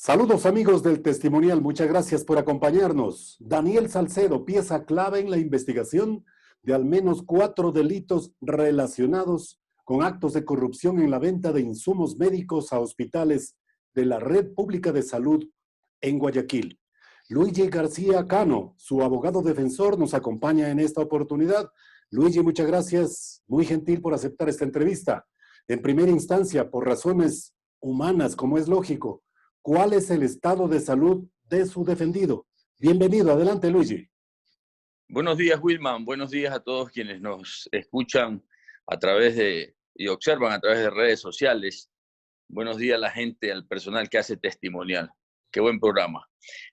Saludos amigos del Testimonial, muchas gracias por acompañarnos. Daniel Salcedo, pieza clave en la investigación de al menos 4 delitos relacionados con actos de corrupción en la venta de insumos médicos a hospitales de la Red Pública de Salud en Guayaquil. Luigi García Cano, su abogado defensor, nos acompaña en esta oportunidad. Luigi, muchas gracias, muy gentil por aceptar esta entrevista. En primera instancia, por razones humanas, como es lógico, ¿cuál es el estado de salud de su defendido? Bienvenido, adelante Luigi. Buenos días, Wilman. Buenos días a todos quienes nos escuchan a través y observan a través de redes sociales. Buenos días a la gente, al personal que hace Testimonial. Qué buen programa.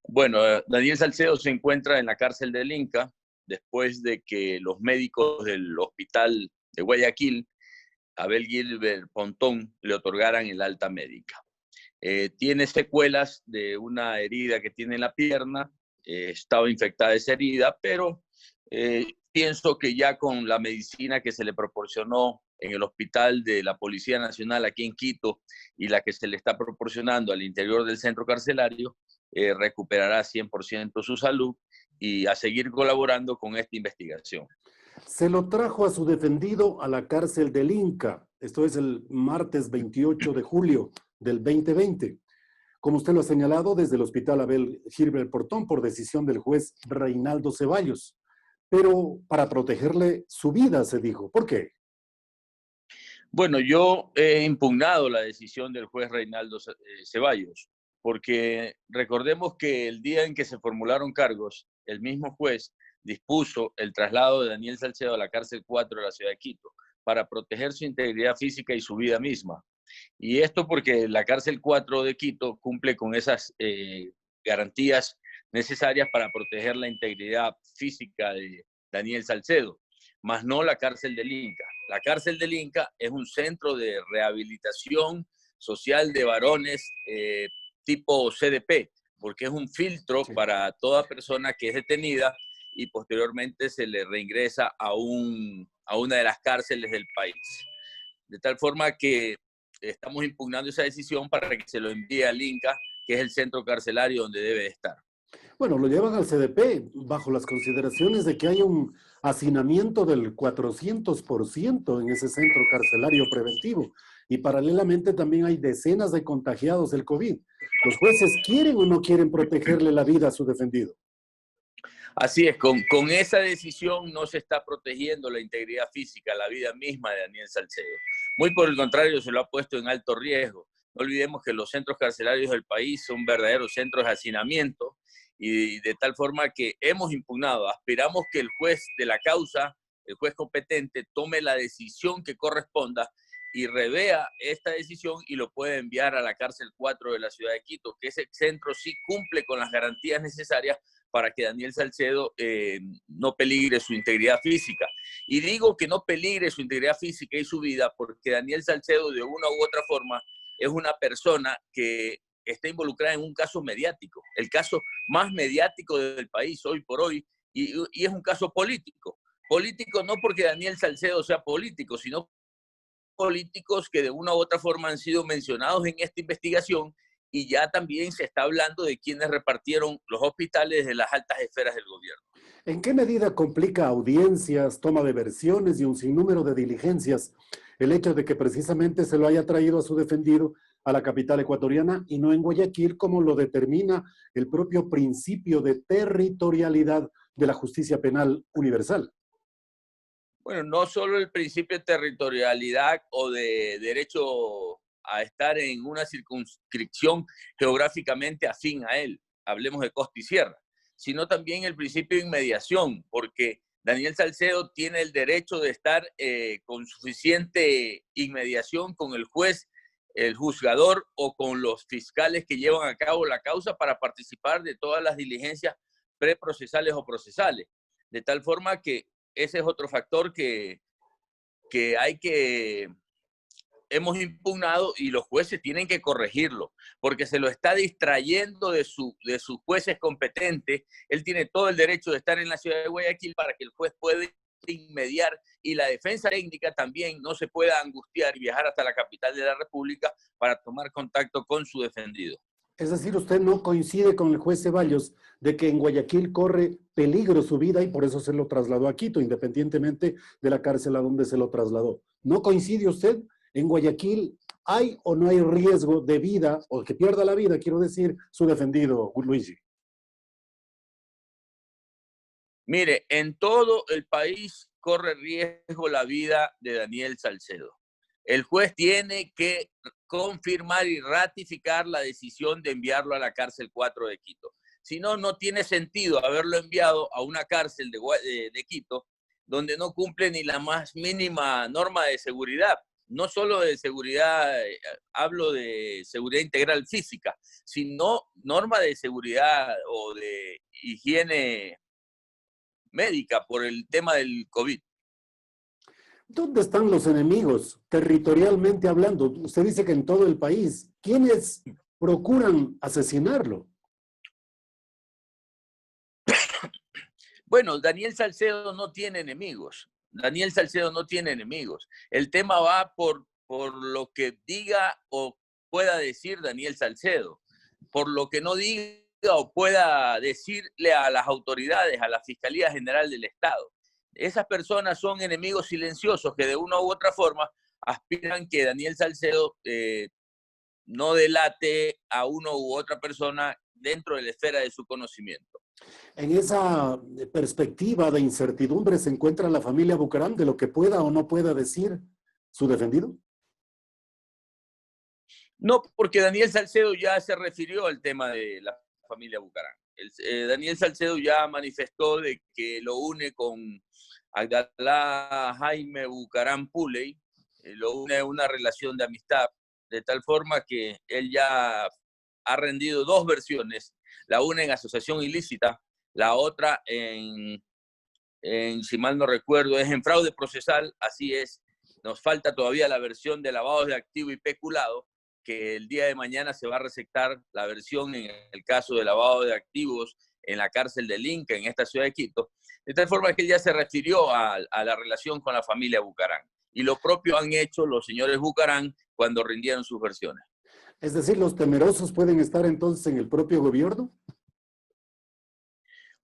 Bueno, Daniel Salcedo se encuentra en la cárcel del Inca después de que los médicos del hospital de Guayaquil, Abel Gilbert Pontón, le otorgaran el alta médica. Tiene secuelas de una herida que tiene en la pierna, estaba infectada esa herida, pero pienso que ya con la medicina que se le proporcionó en el hospital de la Policía Nacional aquí en Quito y la que se le está proporcionando al interior del centro carcelario, recuperará 100% su salud y a seguir colaborando con esta investigación. Se lo trajo a su defendido a la cárcel del Inca. Esto es el martes 28 de julio del 2020. Como usted lo ha señalado, desde el hospital Abel Gilbert Pontón por decisión del juez Reinaldo Ceballos. Pero para protegerle su vida, se dijo. ¿Por qué? Bueno, yo he impugnado la decisión del juez Reinaldo Ceballos, porque recordemos que el día en que se formularon cargos, el mismo juez dispuso el traslado de Daniel Salcedo a la cárcel 4 de la ciudad de Quito para proteger su integridad física y su vida misma. Y esto porque la cárcel 4 de Quito cumple con esas garantías necesarias para proteger la integridad física de Daniel Salcedo, más no la cárcel del Inca. La cárcel del Inca es un centro de rehabilitación social de varones tipo CDP, porque es un filtro para toda persona que es detenida y posteriormente se le reingresa a una de las cárceles del país. De tal forma que estamos impugnando esa decisión para que se lo envíe al Inca, que es el centro carcelario donde debe estar. Bueno, lo llevan al CDP bajo las consideraciones de que hay un hacinamiento del 400% en ese centro carcelario preventivo y paralelamente también hay decenas de contagiados del COVID. ¿Los jueces quieren o no quieren protegerle la vida a su defendido? Así es, con esa decisión no se está protegiendo la integridad física, la vida misma de Daniel Salcedo. Muy por el contrario, se lo ha puesto en alto riesgo. No olvidemos que los centros carcelarios del país son verdaderos centros de hacinamiento y de tal forma que hemos impugnado, aspiramos que el juez de la causa, el juez competente, tome la decisión que corresponda y revea esta decisión y lo puede enviar a la cárcel 4 de la ciudad de Quito, que ese centro sí cumple con las garantías necesarias para que Daniel Salcedo no peligre su integridad física. Y digo que no peligre su integridad física y su vida porque Daniel Salcedo de una u otra forma es una persona que está involucrada en un caso mediático, el caso más mediático del país hoy por hoy, y es un caso político. Político no porque Daniel Salcedo sea político, sino políticos que de una u otra forma han sido mencionados en esta investigación y ya también se está hablando de quienes repartieron los hospitales de las altas esferas del gobierno. ¿En qué medida complica audiencias, toma de versiones y un sinnúmero de diligencias el hecho de que precisamente se lo haya traído a su defendido a la capital ecuatoriana y no en Guayaquil, como lo determina el propio principio de territorialidad de la justicia penal universal? Bueno, no solo el principio de territorialidad o de derecho a estar en una circunscripción geográficamente afín a él, hablemos de costa y sierra, sino también el principio de inmediación, porque Daniel Salcedo tiene el derecho de estar con suficiente inmediación con el juez, el juzgador o con los fiscales que llevan a cabo la causa para participar de todas las diligencias preprocesales o procesales. De tal forma que ese es otro factor que hemos impugnado y los jueces tienen que corregirlo, porque se lo está distrayendo de sus jueces competentes. Él tiene todo el derecho de estar en la ciudad de Guayaquil para que el juez pueda inmediar y la defensa técnica también no se pueda angustiar y viajar hasta la capital de la República para tomar contacto con su defendido. Es decir, usted no coincide con el juez Ceballos de que en Guayaquil corre peligro su vida y por eso se lo trasladó a Quito, independientemente de la cárcel a donde se lo trasladó. ¿No coincide usted? ¿En Guayaquil hay o no hay riesgo de vida, o que pierda la vida, quiero decir, su defendido, Luigi? Mire, en todo el país corre riesgo la vida de Daniel Salcedo. El juez tiene que confirmar y ratificar la decisión de enviarlo a la cárcel 4 de Quito. Si no, no tiene sentido haberlo enviado a una cárcel de Quito donde no cumple ni la más mínima norma de seguridad. No solo de seguridad, hablo de seguridad integral física, sino norma de seguridad o de higiene médica por el tema del COVID. ¿Dónde están los enemigos, territorialmente hablando? Usted dice que en todo el país. ¿Quiénes procuran asesinarlo? Bueno, Daniel Salcedo no tiene enemigos. Daniel Salcedo no tiene enemigos. El tema va por lo que diga o pueda decir Daniel Salcedo, por lo que no diga o pueda decirle a las autoridades, a la Fiscalía General del Estado. Esas personas son enemigos silenciosos que de una u otra forma aspiran que Daniel Salcedo no delate a uno u otra persona dentro de la esfera de su conocimiento. En esa perspectiva de incertidumbre se encuentra la familia Bucaram de lo que pueda o no pueda decir su defendido. No, porque Daniel Salcedo ya se refirió al tema de la familia Bucaram. Daniel Salcedo ya manifestó de que lo une con Abdalá Jaime Bucaram Puley, lo une una relación de amistad, de tal forma que él ya ha rendido dos versiones, la una en asociación ilícita, la otra si mal no recuerdo, es en fraude procesal, así es. Nos falta todavía la versión de lavados de activo y peculado, que el día de mañana se va a receptar la versión en el caso de lavado de activos en la cárcel del Inca, en esta ciudad de Quito, de tal forma que él ya se refirió a la relación con la familia Bucaram. Y lo propio han hecho los señores Bucaram cuando rindieron sus versiones. Es decir, los temerosos pueden estar entonces en el propio gobierno.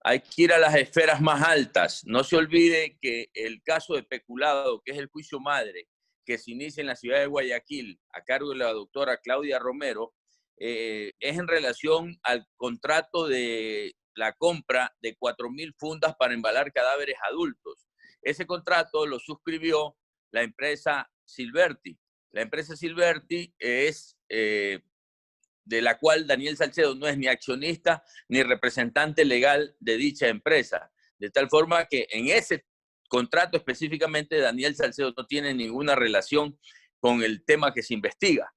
Hay que ir a las esferas más altas. No se olvide que el caso de peculado, que es el juicio madre, que se inicia en la ciudad de Guayaquil a cargo de la doctora Claudia Romero, es en relación al contrato de la compra de 4.000 fundas para embalar cadáveres adultos. Ese contrato lo suscribió la empresa Silverti. La empresa Silverti es de la cual Daniel Salcedo no es ni accionista ni representante legal de dicha empresa. De tal forma que en ese contrato específicamente Daniel Salcedo no tiene ninguna relación con el tema que se investiga.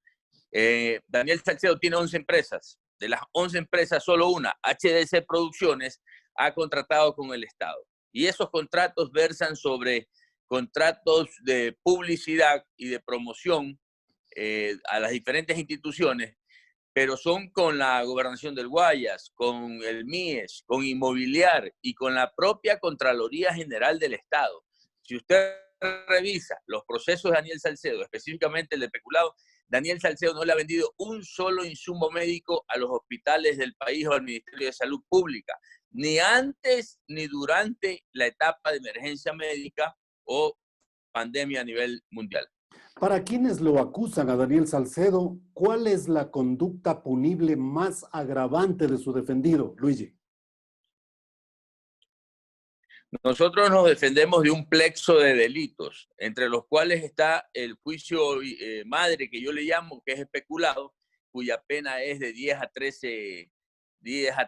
Daniel Salcedo tiene 11 empresas. De las 11 empresas, solo una, HDC Producciones, ha contratado con el Estado. Y esos contratos versan sobre contratos de publicidad y de promoción a las diferentes instituciones, pero son con la Gobernación del Guayas, con el MIES, con Inmobiliar y con la propia Contraloría General del Estado. Si usted revisa los procesos de Daniel Salcedo, específicamente el de peculado, Daniel Salcedo no le ha vendido un solo insumo médico a los hospitales del país o al Ministerio de Salud Pública, ni antes ni durante la etapa de emergencia médica o pandemia a nivel mundial. Para quienes lo acusan a Daniel Salcedo, ¿cuál es la conducta punible más agravante de su defendido, Luigi? Nosotros nos defendemos de un plexo de delitos, entre los cuales está el juicio madre, que yo le llamo, que es especulado, cuya pena es de 10 a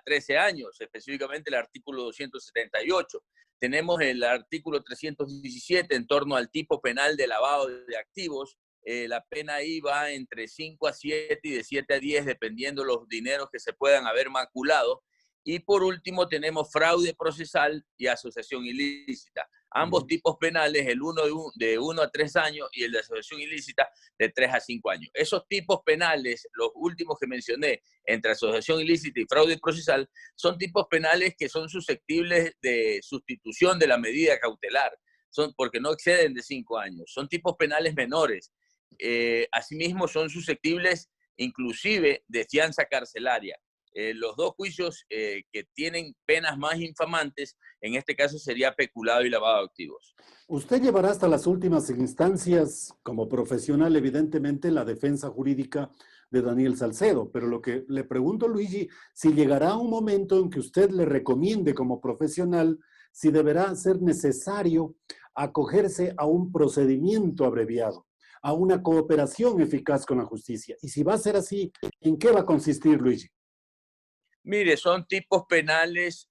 13 años, específicamente el artículo 278. Tenemos el artículo 317 en torno al tipo penal de lavado de activos. La pena ahí va entre 5 a 7 y de 7 a 10, dependiendo los dineros que se puedan haber maculado. Y por último tenemos fraude procesal y asociación ilícita. Ambos tipos penales, el uno de 1 a 3 años y el de asociación ilícita de 3 a 5 años. Esos tipos penales, los últimos que mencioné, entre asociación ilícita y fraude procesal, son tipos penales que son susceptibles de sustitución de la medida cautelar, porque no exceden de 5 años. Son tipos penales menores. Asimismo, son susceptibles inclusive de fianza carcelaria. Los dos juicios que tienen penas más infamantes, en este caso sería peculado y lavado de activos. Usted llevará hasta las últimas instancias, como profesional, evidentemente, la defensa jurídica de Daniel Salcedo, pero lo que le pregunto, Luigi, si llegará un momento en que usted le recomiende como profesional si deberá ser necesario acogerse a un procedimiento abreviado, a una cooperación eficaz con la justicia. Y si va a ser así, ¿en qué va a consistir, Luigi? Mire, son tipos penales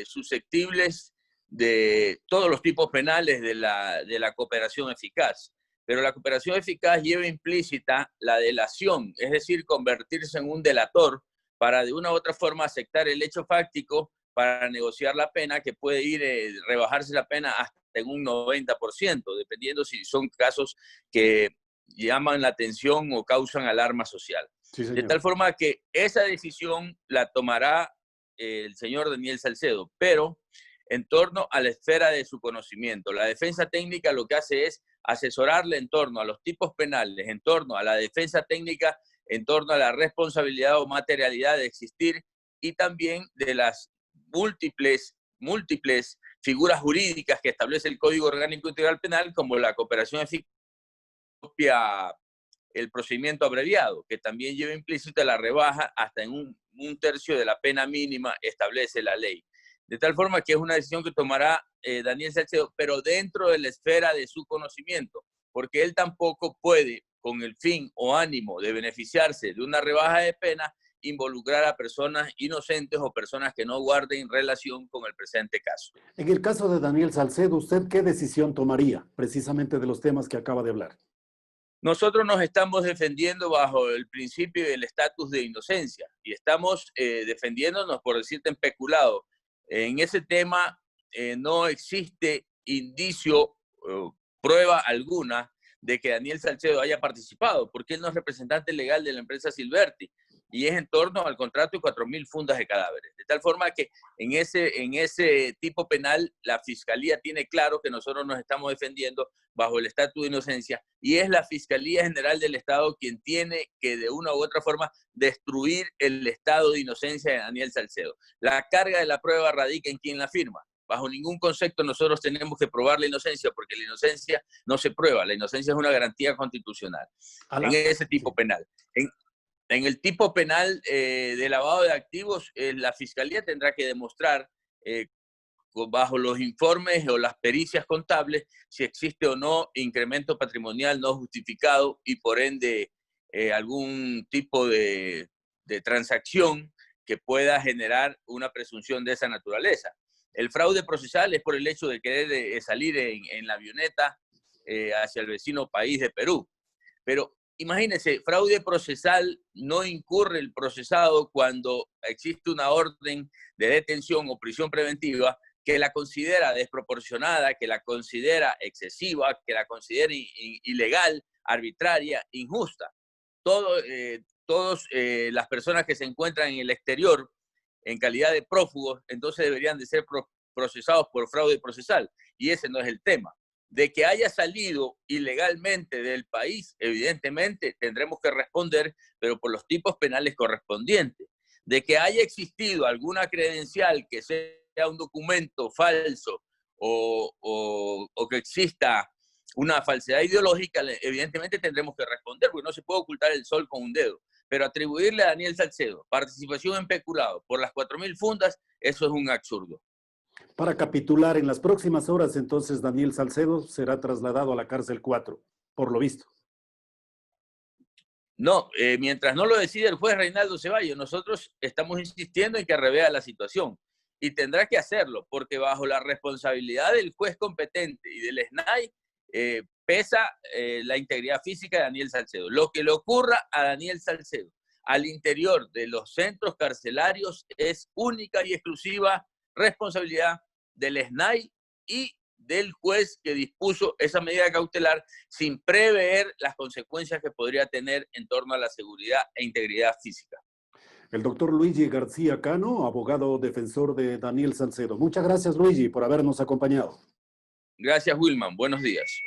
susceptibles de todos los tipos penales de la cooperación eficaz. Pero la cooperación eficaz lleva implícita la delación, es decir, convertirse en un delator para de una u otra forma aceptar el hecho fáctico para negociar la pena, que puede ir, rebajarse la pena hasta en un 90%, dependiendo si son casos que llaman la atención o causan alarma social. Sí, De tal forma que esa decisión la tomará el señor Daniel Salcedo, pero en torno a la esfera de su conocimiento. La defensa técnica lo que hace es asesorarle en torno a los tipos penales, en torno a la defensa técnica, en torno a la responsabilidad o materialidad de existir y también de las múltiples figuras jurídicas que establece el Código Orgánico Integral Penal, como la cooperación eficaz, el procedimiento abreviado, que también lleva implícita la rebaja hasta en un tercio de la pena mínima, establece la ley. De tal forma que es una decisión que tomará Daniel Salcedo, pero dentro de la esfera de su conocimiento, porque él tampoco puede, con el fin o ánimo de beneficiarse de una rebaja de pena, involucrar a personas inocentes o personas que no guarden relación con el presente caso. En el caso de Daniel Salcedo, ¿usted qué decisión tomaría precisamente de los temas que acaba de hablar? Nosotros nos estamos defendiendo bajo el principio del estatus de inocencia y estamos defendiéndonos, por decirte, en peculado. En ese tema no existe indicio, prueba alguna de que Daniel Salcedo haya participado, porque él no es representante legal de la empresa Silverti y es en torno al contrato de 4.000 fundas de cadáveres. De tal forma que en ese tipo penal la Fiscalía tiene claro que nosotros nos estamos defendiendo bajo el estatus de inocencia y es la Fiscalía General del Estado quien tiene que de una u otra forma destruir el estado de inocencia de Daniel Salcedo. La carga de la prueba radica en quien la firma. Bajo ningún concepto nosotros tenemos que probar la inocencia porque la inocencia no se prueba, la inocencia es una garantía constitucional en ese tipo penal. En el tipo penal de lavado de activos, la Fiscalía tendrá que demostrar bajo los informes o las pericias contables si existe o no incremento patrimonial no justificado y por ende algún tipo de transacción que pueda generar una presunción de esa naturaleza. El fraude procesal es por el hecho de querer salir en la avioneta hacia el vecino país de Perú. Pero imagínense, fraude procesal no incurre el procesado cuando existe una orden de detención o prisión preventiva que la considera desproporcionada, que la considera excesiva, que la considera ilegal, arbitraria, injusta. Todas las personas que se encuentran en el exterior en calidad de prófugos, entonces deberían de ser procesados por fraude procesal. Y ese no es el tema. De que haya salido ilegalmente del país, evidentemente tendremos que responder, pero por los tipos penales correspondientes. De que haya existido alguna credencial que sea un documento falso o que exista una falsedad ideológica, evidentemente tendremos que responder, porque no se puede ocultar el sol con un dedo. Pero atribuirle a Daniel Salcedo participación en peculado por las 4.000 fundas, eso es un absurdo. Para capitular, en las próximas horas, entonces, Daniel Salcedo será trasladado a la cárcel 4, por lo visto. No, mientras no lo decide el juez Reinaldo Ceballos, nosotros estamos insistiendo en que revea la situación y tendrá que hacerlo, porque bajo la responsabilidad del juez competente y del SNAI pesa la integridad física de Daniel Salcedo. Lo que le ocurra a Daniel Salcedo al interior de los centros carcelarios es única y exclusiva responsabilidad del SNAI y del juez que dispuso esa medida cautelar sin prever las consecuencias que podría tener en torno a la seguridad e integridad física. El doctor Luigi García Cano, abogado defensor de Daniel Salcedo. Muchas gracias, Luigi, por habernos acompañado. Gracias, Wilman. Buenos días.